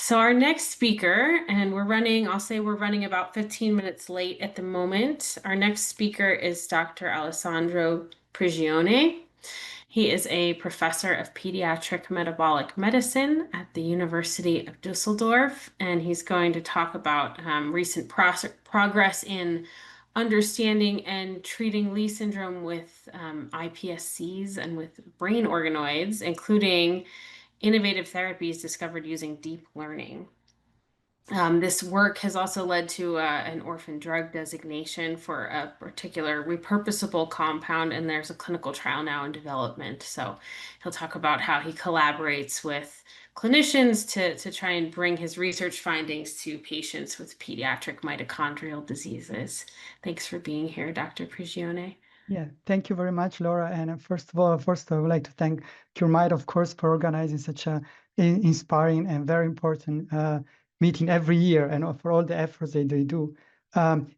So our next speaker, and I'll say we're running about 15 minutes late at the moment. Our next speaker is Dr. Alessandro Prigione. He is a professor of pediatric metabolic medicine at the University of Düsseldorf, and he's going to talk about recent progress in understanding and treating Leigh syndrome with iPSCs and with brain organoids, including innovative therapies discovered using deep learning. This work has also led to an orphan drug designation for a particular repurposable compound, and there's a clinical trial now in development. So he'll talk about how he collaborates with clinicians to try and bring his research findings to patients with pediatric mitochondrial diseases. Thanks for being here, Dr. Prigione. Yeah, thank you very much, Laura. And first of all, I would like to thank Mito, of course, for organizing such a inspiring and very important meeting every year, and for all the efforts that they do.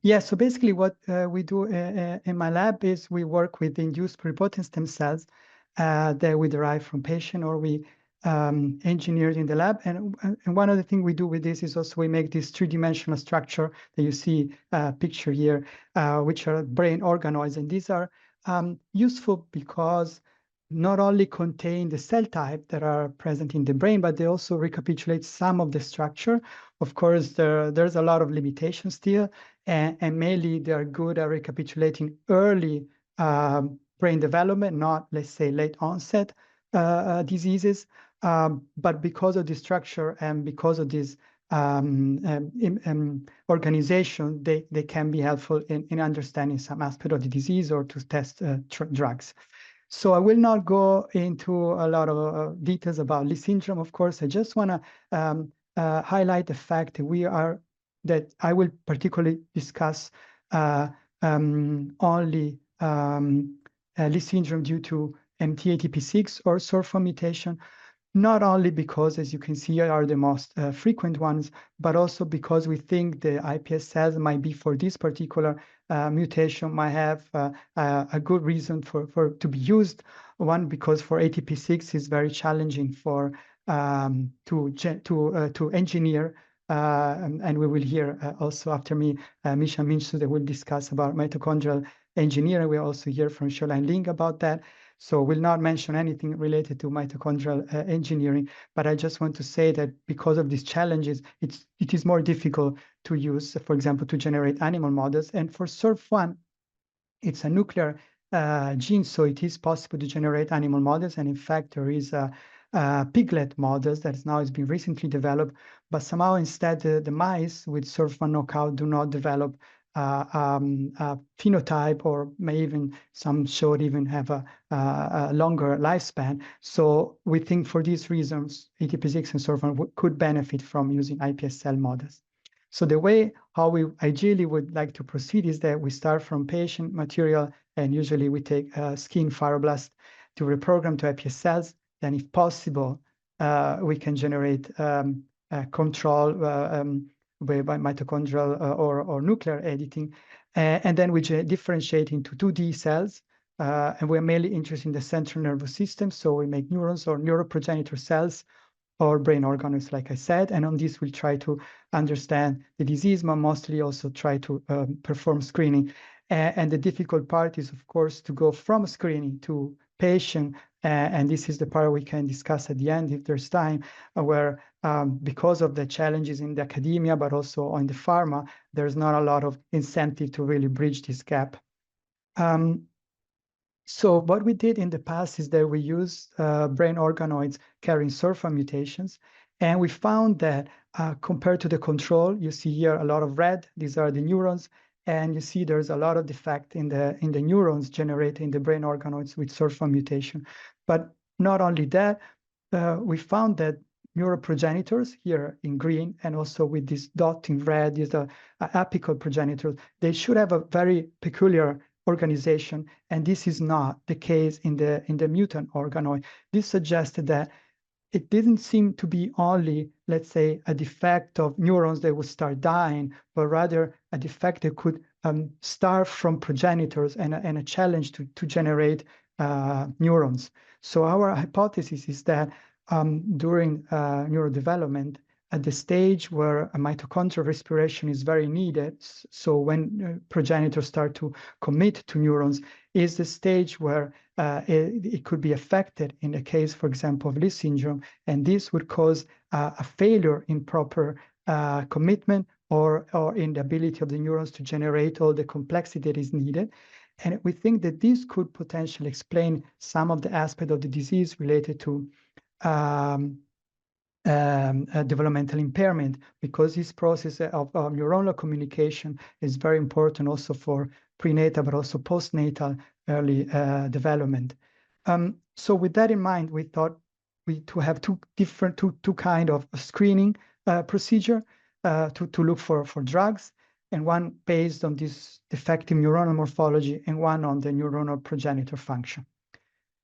Yeah, so basically what we do in my lab is we work with induced pluripotent stem cells that we derive from patient, or we engineered in the lab. And one of the things we do with this is also we make this three-dimensional structure that you see picture here, which are brain organoids. And these are useful because not only contain the cell type that are present in the brain, but they also recapitulate some of the structure. Of course, there's a lot of limitations still, and mainly they are good at recapitulating early brain development, not, let's say, late onset diseases. But because of the structure and because of this organization, they can be helpful in understanding some aspect of the disease or to test drugs. So I will not go into a lot of details about Leigh syndrome. Of course, I just want to highlight the fact that I will particularly discuss only Leigh syndrome due to MT-ATP6 or SORFA mutation, not only because, as you can see, are the most frequent ones, but also because we think the iPS cells might be for this particular mutation, might have a good reason to be used. One, because for ATP6 is very challenging for to engineer, and we will hear also after me, Misha Minchu, that will discuss about mitochondrial engineering. We also hear from Shoreline Ling about that. So we'll not mention anything related to mitochondrial engineering, but I just want to say that because of these challenges, it is more difficult to use, for example, to generate animal models. And for SORF1, it's a nuclear gene, so it is possible to generate animal models. And in fact, there is a piglet models that now has been recently developed, but somehow instead the mice with SORF1 knockout do not develop phenotype, or may even some showed even have a longer lifespan. So we think for these reasons, ATP6 and SORF1 could benefit from using iPS cell models. So the way how we ideally would like to proceed is that we start from patient material, and usually we take skin fibroblast to reprogram to iPS cells. Then if possible, we can generate control by mitochondrial or nuclear editing, and then we differentiate into 2D cells, and we're mainly interested in the central nervous system, so we make neurons or neuroprogenitor cells or brain organoids, like I said, and on this we'll try to understand the disease, but mostly also try to perform screening. And the difficult part is, of course, to go from screening to patient, and this is the part we can discuss at the end if there's time, where because of the challenges in the academia, but also on the pharma, there's not a lot of incentive to really bridge this gap. So what we did in the past is that we used brain organoids carrying SORFA mutations, and we found that compared to the control, you see here a lot of red, these are the neurons, and you see there's a lot of defect in the neurons generating the brain organoids with SORFA mutation. But not only that, we found that neuroprogenitors here in green, and also with this dot in red, these are apical progenitors, they should have a very peculiar organization, and this is not the case in the mutant organoid. This suggested that it didn't seem to be only, let's say, a defect of neurons that would start dying, but rather a defect that could start from progenitors and a challenge to generate neurons. So our hypothesis is that during neurodevelopment, at the stage where a mitochondrial respiration is very needed. So when progenitors start to commit to neurons, is the stage where it could be affected in the case, for example, of Leigh syndrome, and this would cause a failure in proper commitment or in the ability of the neurons to generate all the complexity that is needed. And we think that this could potentially explain some of the aspects of the disease related to developmental impairment, because this process of neuronal communication is very important also for prenatal, but also postnatal early development. So with that in mind, we thought to have two kind of screening procedure to look for drugs, and one based on this defective neuronal morphology and one on the neuronal progenitor function.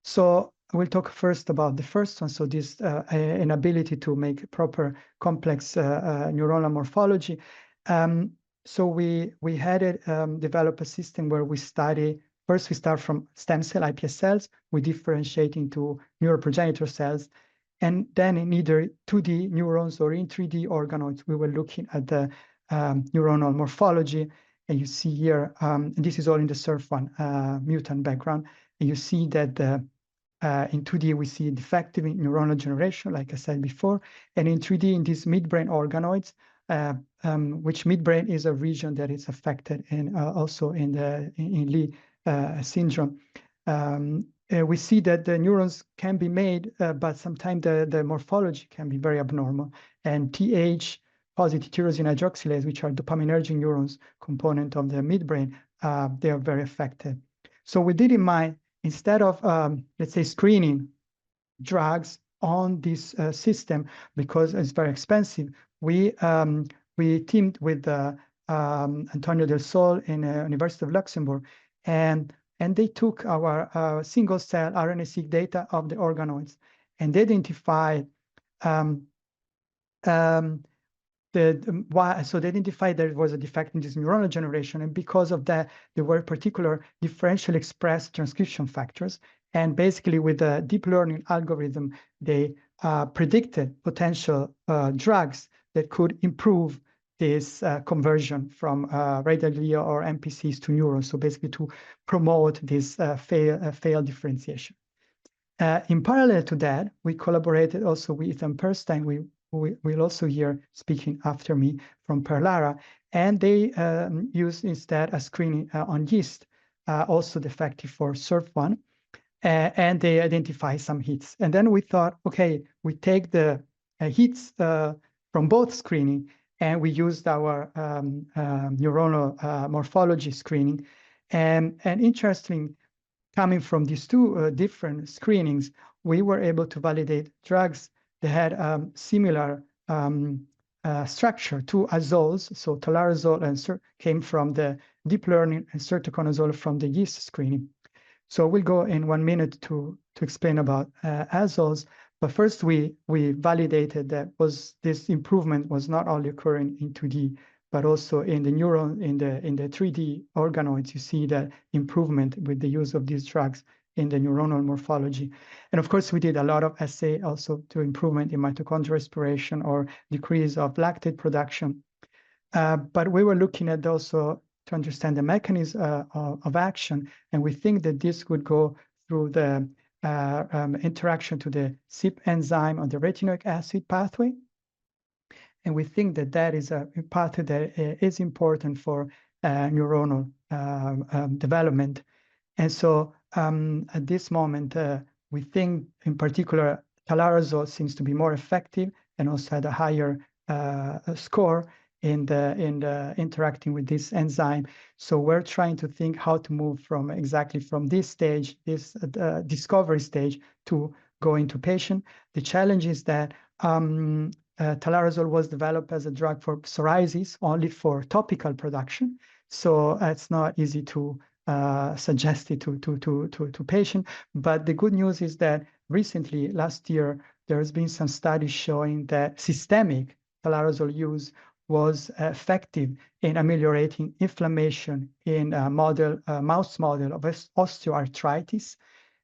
So we'll talk first about the first one. So this inability to make proper complex neuronal morphology. So we had it develop a system where we study, first we start from stem cell iPS cells, we differentiate into neuroprogenitor cells, and then in either 2D neurons or in 3D organoids, we were looking at the neuronal morphology. And you see here, this is all in the SIRF1 mutant background. And you see that in 2D, we see defective neuronal generation, like I said before. And in 3D, in these midbrain organoids, which midbrain is a region that is affected in also in Leigh syndrome. We see that the neurons can be made, but sometimes the morphology can be very abnormal. And TH, positive tyrosine hydroxylase, which are dopaminergic neurons, component of the midbrain, they are very affected. So with that in mind, instead of, let's say, screening drugs on this system, because it's very expensive, we teamed with Antonio Del Sol in University of Luxembourg, and they took our single-cell RNA-seq data of the organoids, and they identified so they identified there was a defect in this neuronal generation, and because of that, there were particular differentially expressed transcription factors. And basically, with the deep learning algorithm, they predicted potential drugs that could improve this conversion from radial glia or MPCs to neurons. So basically, to promote this failed differentiation. In parallel to that, we collaborated also with Ethan Perstein. We'll also hear speaking after me from Perlara, and they use instead a screening on yeast, also defective for SIRF1, and they identify some hits. And then we thought, okay, we take the hits from both screening, and we used our neuronal morphology screening. And interestingly, coming from these two different screenings, we were able to validate drugs that had similar structure to azoles. So telarazole and came from the deep learning, and sertaconazole from the yeast screening. So we'll go in 1 minute to explain about azoles. But first, we validated that this improvement was not only occurring in 2D, but also in the neuron, in the 3D organoids. You see that improvement with the use of these drugs in the neuronal morphology. And of course, we did a lot of assay also to improvement in mitochondrial respiration or decrease of lactate production. But we were looking at also to understand the mechanism of action. And we think that this would go through the interaction to the CYP enzyme on the retinoic acid pathway. And we think that that is a pathway that is important for neuronal development. And so at this moment, we think in particular, telarazole seems to be more effective and also had a higher score in the interacting with this enzyme. So we're trying to think how to move from this stage, this discovery stage, to go into patient. The challenge is that telarazole was developed as a drug for psoriasis, only for topical production. So it's not easy to suggest it to patient. But the good news is that recently, last year, there has been some studies showing that systemic telarazole use was effective in ameliorating inflammation in a mouse model of osteoarthritis.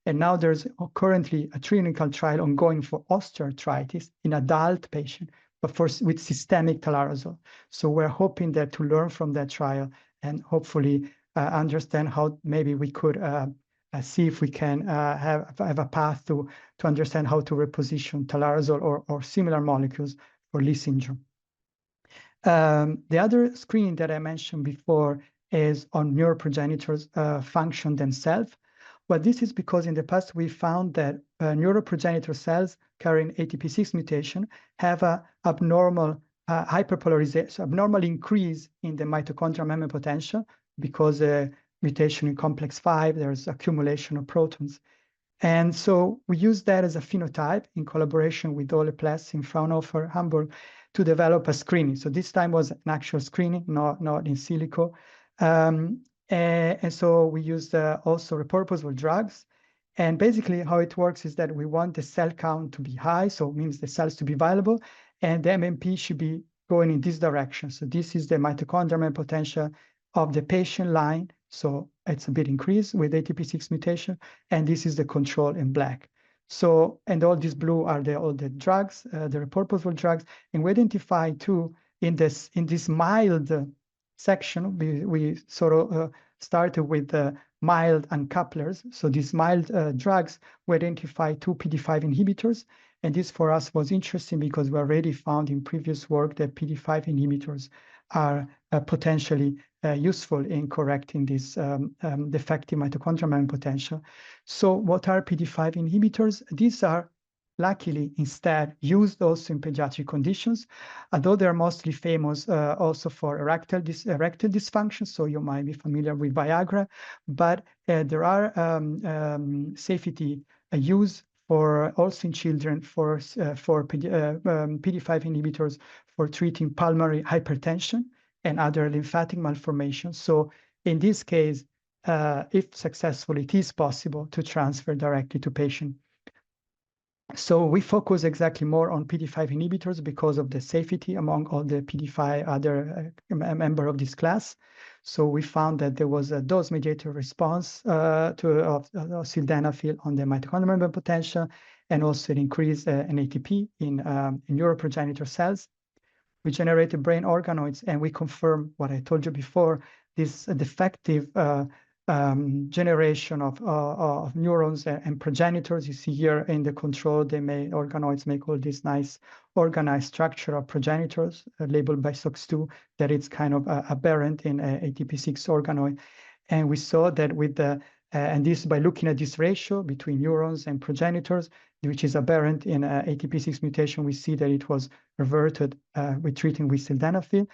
And now there's currently a clinical trial ongoing for osteoarthritis in adult patients, but with systemic telaresol. So we're hoping that to learn from that trial and hopefully understand how maybe we could see if we can have a path to understand how to reposition telaresol or similar molecules for Leigh syndrome. The other screening that I mentioned before is on neuroprogenitors' function themselves. Well, this is because in the past we found that neuroprogenitor cells carrying ATP6 mutation have a abnormal hyperpolarization, abnormal increase in the mitochondrial memory potential because mutation in complex 5, there's accumulation of protons. And so we use that as a phenotype in collaboration with Ole Pless in Fraunhofer, Hamburg, to develop a screening. So this time was an actual screening, not in silico. And so we used also repurposable drugs. And basically how it works is that we want the cell count to be high, so it means the cells to be viable, and the MMP should be going in this direction. So this is the mitochondrial memory potential of the patient line. So it's a bit increased with ATP6 mutation, and this is the control in black. So, and all these blue are all the drugs, the repurposable drugs, and we identify too in this mild section, we sort of started with mild uncouplers. So these mild drugs, we identify 2 PD5 inhibitors, and this for us was interesting because we already found in previous work that PD5 inhibitors are potentially useful in correcting this defective mitochondrial memory potential. So what are PD5 inhibitors? These are luckily instead used also in pediatric conditions, although they're mostly famous also for erectile dysfunction, so you might be familiar with Viagra, but there are safety use for also in children for PD5 inhibitors for treating pulmonary hypertension and other lymphatic malformations. So in this case, if successful, it is possible to transfer directly to patient. So we focus exactly more on PD5 inhibitors because of the safety among all the PD5 other member of this class. So we found that there was a dose-mediated response to sildenafil on the mitochondrial memory potential, and also an increase in ATP in neuroprogenitor cells. We generated brain organoids, and we confirm what I told you before, this defective generation of neurons and progenitors. You see here in the control, organoids make all this nice organized structure of progenitors labeled by SOX2 that it's kind of aberrant in ATP6 organoid. And we saw that with the, and this by looking at this ratio between neurons and progenitors, which is aberrant in ATP6 mutation, we see that it was reverted with treating with sildenafil.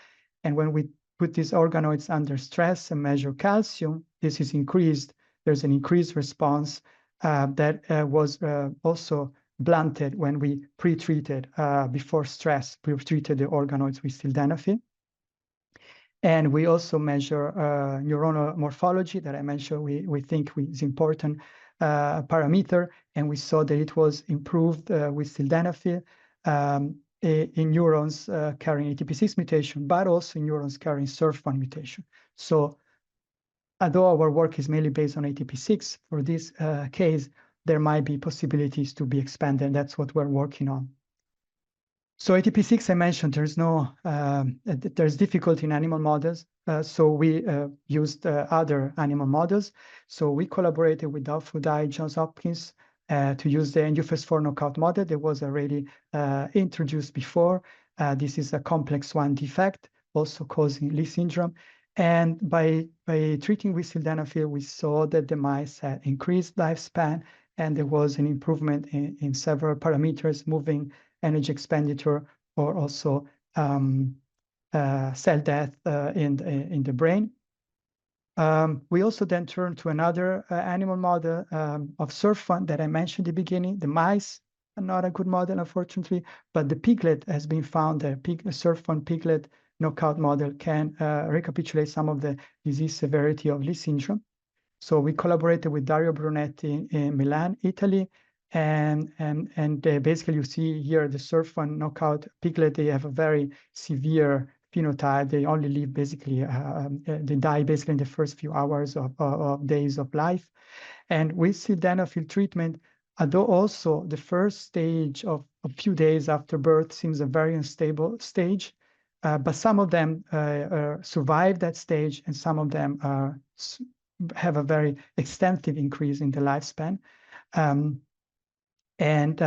And when we put these organoids under stress and measure calcium, this is increased. There's an increased response that was also blunted when we pre-treated before stress, pre-treated the organoids with sildenafil. And we also measure neuronal morphology that I mentioned we think is important parameter, and we saw that it was improved with sildenafil in neurons carrying ATP6 mutation, but also in neurons carrying SURF1 mutation. So although our work is mainly based on ATP6, for this case, there might be possibilities to be expanded, and that's what we're working on. So ATP6, I mentioned, there's difficulty in animal models, so we used other animal models. So we collaborated with Dai, Johns Hopkins, to use the NUFES4 knockout model that was already introduced before. This is a complex 1 defect, also causing Leigh syndrome. And by treating with sildenafil, we saw that the mice had increased lifespan, and there was an improvement in several parameters, moving energy expenditure, or also cell death in the brain. We also then turned to another animal model of SURF1 that I mentioned at the beginning. The mice are not a good model, unfortunately, but the piglet has been found, the SURF1 piglet knockout model can recapitulate some of the disease severity of Leigh syndrome. So we collaborated with Dario Brunetti in Milan, Italy, and basically you see here the SURF1 knockout piglet, they have a very severe phenotype. They only live basically, they die basically in the first few hours of days of life. And with sildenafil treatment, although also the first stage of a few days after birth seems a very unstable stage, but some of them survive that stage, and some of them have a very extensive increase in the lifespan. And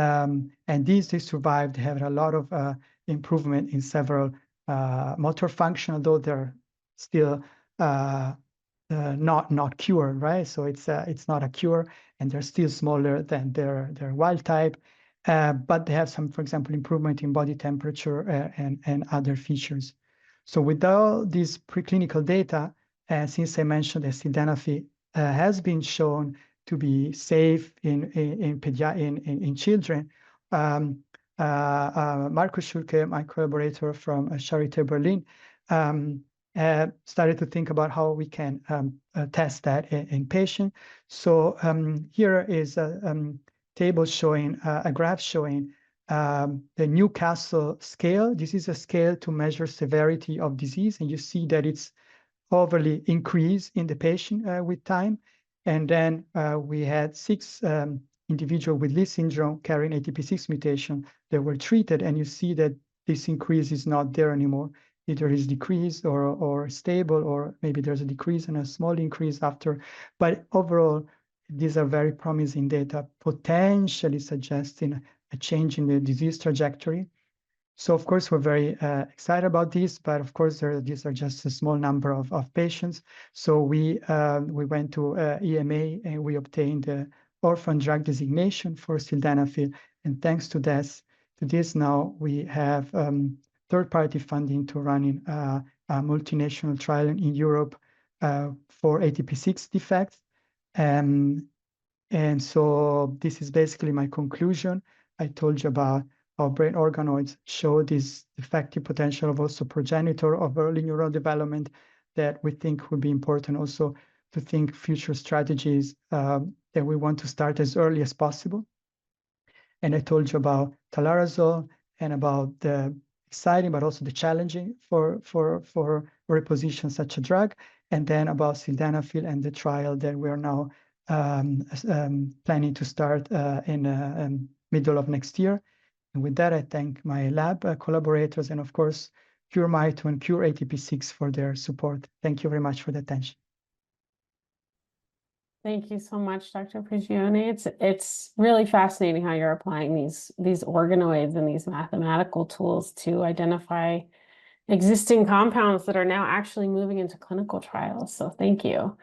these they survived, have a lot of improvement in several motor function, although they're still not cured, right? So it's not a cure, and they're still smaller than their wild type, but they have some, for example, improvement in body temperature and other features. So with all these preclinical data, since I mentioned that sildenafil has been shown to be safe in children, Markus Schulke, my collaborator from Charité Berlin, started to think about how we can test that in patients. So here is a table showing a graph showing the Newcastle scale. This is a scale to measure severity of disease, and you see that it's overly increased in the patient with time. And then we had 6 individuals with Leigh syndrome carrying ATP6 mutation that were treated, and you see that this increase is not there anymore. Either is decreased or stable, or maybe there's a decrease and a small increase after. But overall, these are very promising data, potentially suggesting a change in the disease trajectory. So of course, we're very excited about this, but of course, these are just a small number of patients. So we went to EMA and we obtained the orphan drug designation for sildenafil. And thanks to this now we have third-party funding to run in a multinational trial in Europe for ATP6 defects. And so this is basically my conclusion. I told you about how brain organoids show this effective potential of also progenitor of early neural development that we think would be important also to think future strategies that we want to start as early as possible. And I told you about telarazole and about the exciting but also the challenging for reposition such a drug, and then about sildenafil and the trial that we are now planning to start in middle of next year. And with that, I thank my lab collaborators and of course Cure Mito and Cure ATP6 for their support. Thank you very much for the attention. Thank you so much, Dr. Prigione. It's really fascinating how you're applying these organoids and these mathematical tools to identify existing compounds that are now actually moving into clinical trials. So thank you.